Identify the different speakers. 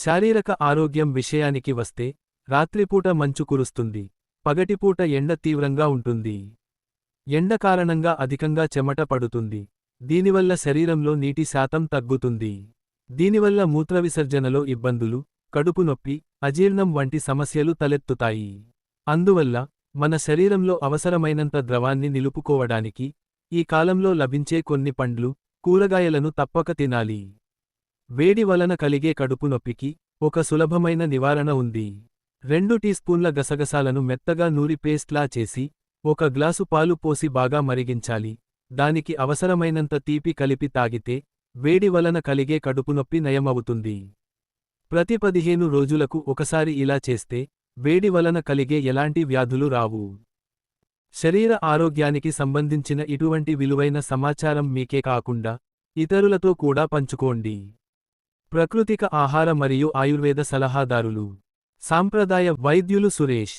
Speaker 1: శారీరక ఆరోగ్యం విషయానికి వస్తే, రాత్రిపూట మంచు కురుస్తుంది. పగటిపూట ఎండ తీవ్రంగా ఉంటుంది. ఎండ కారణంగా అధికంగా చెమట పడుతుంది. దీనివల్ల శరీరంలో నీటి శాతం తగ్గుతుంది. దీనివల్ల మూత్రవిసర్జనలో ఇబ్బందులు, కడుపు నొప్పి, అజీర్ణం వంటి సమస్యలు తలెత్తుతాయి. అందువల్ల, మన శరీరంలో అవసరమైనంత ద్రవాన్ని నిలుపుకోవడానికి, ఈ కాలంలో లభించే కొన్ని పండ్లు, కూరగాయలను తప్పక తినాలి. వేడి వలన కలిగే కడుపు నొప్పికి ఒక సులభమైన నివారణ ఉంది. 2 టీ స్పూన్ల గసగసాలను మెత్తగా నూరి పేస్ట్లా చేసి, 1 గ్లాసు పాలు పోసి బాగా మరిగించాలి. దానికి అవసరమైనంత తీపి కలిపి తాగితే, వేడి వలన కలిగే కడుపునొప్పి నయమవుతుంది. ప్రతి 15 రోజులకు ఒకసారి ఇలా చేస్తే, వేడి వలన కలిగే ఎలాంటి వ్యాధులు రావు. శరీర ఆరోగ్యానికి సంబంధించిన ఇటువంటి విలువైన సమాచారం మీకే కాకుండా, ఇతరులతో కూడా పంచుకోండి. ప్రకృతిక ఆహార మరియు ఆయుర్వేద సలహాదారులు, సాంప్రదాయ వైద్యులు సురేష్.